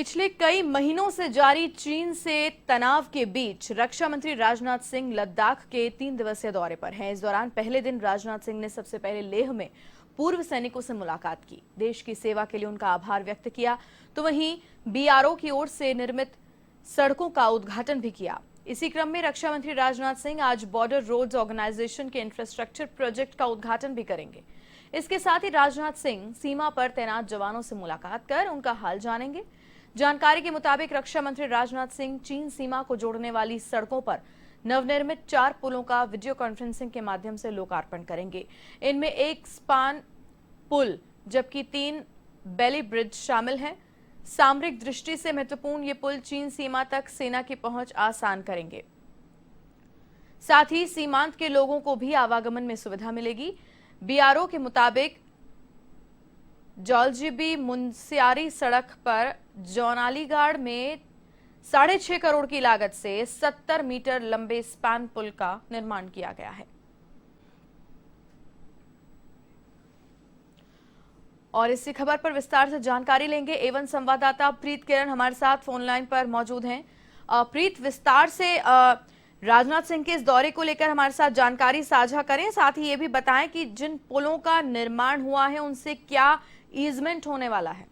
पिछले कई महीनों से जारी चीन से तनाव के बीच रक्षा मंत्री राजनाथ सिंह लद्दाख के 3 दिवसीय दौरे पर हैं। इस दौरान पहले दिन राजनाथ सिंह ने सबसे पहले लेह में पूर्व सैनिकों से मुलाकात की, देश की सेवा के लिए उनका आभार व्यक्त किया, तो वहीं बीआरओ की ओर से निर्मित सड़कों का उद्घाटन भी किया। इसी क्रम में रक्षा मंत्री राजनाथ सिंह आज बॉर्डर रोड्स ऑर्गेनाइजेशन के इंफ्रास्ट्रक्चर प्रोजेक्ट का उद्घाटन भी करेंगे। इसके साथ ही राजनाथ सिंह सीमा पर तैनात जवानों से मुलाकात कर उनका हाल जानेंगे। जानकारी के मुताबिक रक्षा मंत्री राजनाथ सिंह चीन सीमा को जोड़ने वाली सड़कों पर नवनिर्मित 4 पुलों का वीडियो कॉन्फ्रेंसिंग के माध्यम से लोकार्पण करेंगे। इनमें एक स्पान पुल जबकि 3 बेली ब्रिज शामिल हैं। सामरिक दृष्टि से महत्वपूर्ण ये पुल चीन सीमा तक सेना की पहुंच आसान करेंगे। साथ ही सीमांत के लोगों को भी आवागमन में सुविधा मिलेगी। बीआरओ के मुताबिक जौलजीबी मुनस्यारी सड़क पर जौनालीगढ़ में 6.5 करोड़ की लागत से 70 मीटर लंबे स्पैन पुल का निर्माण किया गया है। और इसी खबर पर विस्तार से जानकारी लेंगे एवन संवाददाता प्रीत किरण हमारे साथ फोन लाइन पर मौजूद हैं। प्रीत, विस्तार से राजनाथ सिंह के इस दौरे को लेकर हमारे साथ जानकारी साझा करें, साथ ही ये भी बताएं कि जिन पुलों का निर्माण हुआ है उनसे क्या ईजमेंट होने वाला है।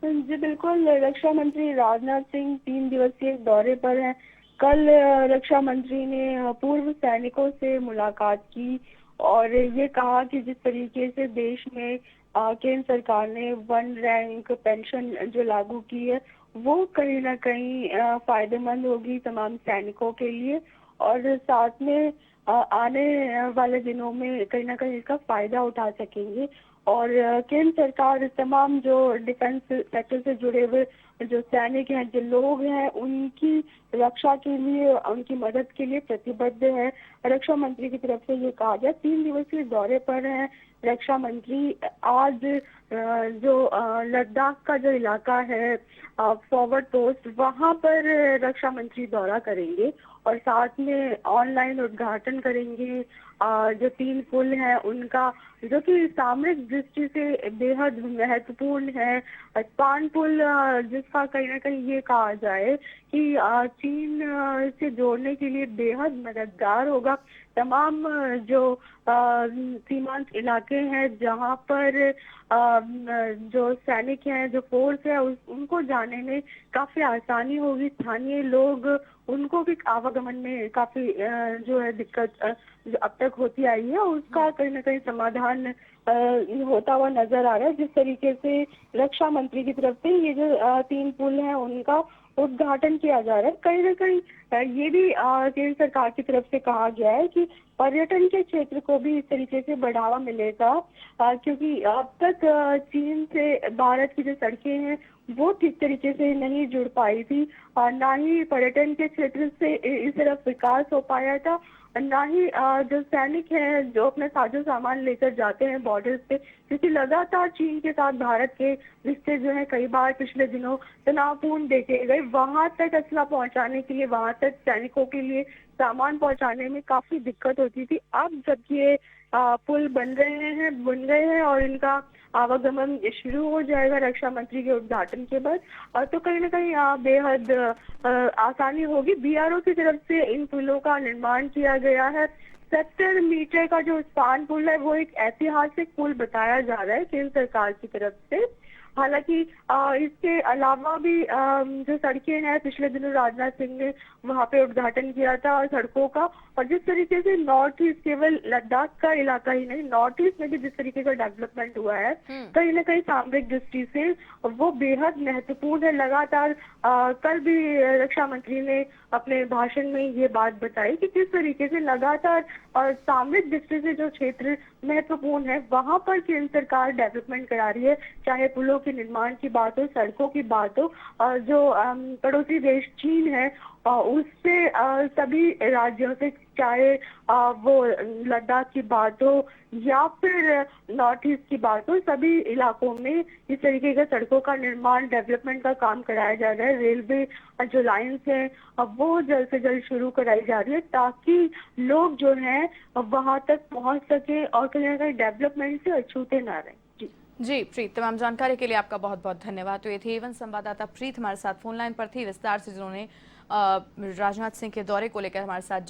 जी बिल्कुल, रक्षा मंत्री राजनाथ सिंह 3 दिवसीय दौरे पर हैं। कल रक्षा मंत्री ने पूर्व सैनिकों से मुलाकात की और ये कहा कि जिस तरीके से देश में केंद्र सरकार ने 1 रैंक पेंशन जो लागू की है वो कहीं ना कहीं फायदेमंद होगी तमाम सैनिकों के लिए और साथ में आने वाले दिनों में कहीं ना कहीं इसका फायदा उठा सकेंगे। और केंद्र सरकार तमाम जो डिफेंस सेक्टर से जुड़े हुए जो सैनिक हैं, जो लोग हैं, उनकी रक्षा के लिए, उनकी मदद के लिए प्रतिबद्ध है। रक्षा मंत्री की तरफ से ये कहा गया। 3 दिवसीय दौरे पर हैं रक्षा मंत्री। आज जो लद्दाख का जो इलाका है फॉरवर्ड पोस्ट, वहां पर रक्षा मंत्री दौरा करेंगे और साथ में ऑनलाइन उद्घाटन करेंगे जो 3 पुल हैं उनका, जो कि सामरिक दृष्टि से बेहद महत्वपूर्ण है। स्पान पुल जिसका कहीं ना कहीं ये कहा जाए कि चीन से जोड़ने के लिए बेहद मददगार होगा। तमाम जो सीमांत इलाके हैं जहां पर जो सैनिक हैं, जो फोर्स है, उनको जाने में काफी आसानी होगी। स्थानीय लोग, उनको भी आवागमन में काफी जो है दिक्कत जो अब तक होती आई है उसका कहीं ना कहीं समाधान होता हुआ नजर आ रहा है। जिस तरीके से रक्षा मंत्री की तरफ से ये जो 3 पुल हैं उनका उद्घाटन किया जा रहा है, कहीं ना कहीं ये भी केंद्र सरकार की तरफ से कहा गया है कि पर्यटन के क्षेत्र को भी इस तरीके से बढ़ावा मिलेगा क्योंकि अब तक चीन से भारत की जो सड़कें हैं वो ठीक तरीके से नहीं जुड़ पाई थी, ना ही पर्यटन के क्षेत्र से इस तरफ विकास हो पाया था, ना ही जो सैनिक हैं जो अपने साजो सामान लेकर जाते हैं बॉर्डर पे, क्योंकि लगातार चीन के साथ भारत के रिश्ते जो है कई बार पिछले दिनों तनावपूर्ण देखे गए। वहां तक असला पहुंचाने के लिए, वहां तक सैनिकों के लिए सामान पहुंचाने में काफी दिक्कत होती थी। अब जब ये पुल बन गए हैं और इनका आवागमन शुरू हो जाएगा रक्षा मंत्री के उद्घाटन के बाद, तो कहीं ना कहीं बेहद आसानी होगी। बीआरओ की तरफ से इन पुलों का निर्माण किया गया है। 70 मीटर का जो स्पान पुल है वो एक ऐतिहासिक पुल बताया जा रहा है केंद्र सरकार की तरफ से। हालांकि इसके अलावा भी जो सड़कें हैं, पिछले दिनों राजनाथ सिंह ने वहां पे उद्घाटन किया था सड़कों का, और जिस तरीके से नॉर्थ ईस्ट, केवल लद्दाख का इलाका ही नहीं, नॉर्थ ईस्ट में भी जिस तरीके का डेवलपमेंट हुआ है कहीं ना कहीं सामरिक दृष्टि से वो बेहद महत्वपूर्ण है। लगातार कल भी रक्षा मंत्री ने अपने भाषण में ये बात बताई कि किस तरीके से लगातार सामरिक दृष्टि से जो क्षेत्र महत्वपूर्ण है वहां पर केंद्र सरकार डेवलपमेंट करा रही है, चाहे पुलों के निर्माण की बात हो, सड़कों की बात हो। जो पड़ोसी देश चीन है उससे सभी राज्यों से, चाहे वो लद्दाख की बात हो या फिर नॉर्थ ईस्ट की बात हो, सभी इलाकों में इस तरीके का सड़कों का निर्माण, डेवलपमेंट का काम कराया जा रहा है। रेलवे जो लाइंस है वो जल्द से जल्द शुरू कराई जा रही है ताकि लोग जो हैं वहां तक पहुंच सके और कहीं ना कहीं डेवलपमेंट से अछूते ना रहें। जी जी प्रीत, तमाम जानकारी के लिए आपका बहुत बहुत धन्यवाद। तो ये थे एवन संवाददाता प्रीत हमारे साथ फोन लाइन पर थी विस्तार से, जिन्होंने राजनाथ सिंह के दौरे को लेकर हमारे साथ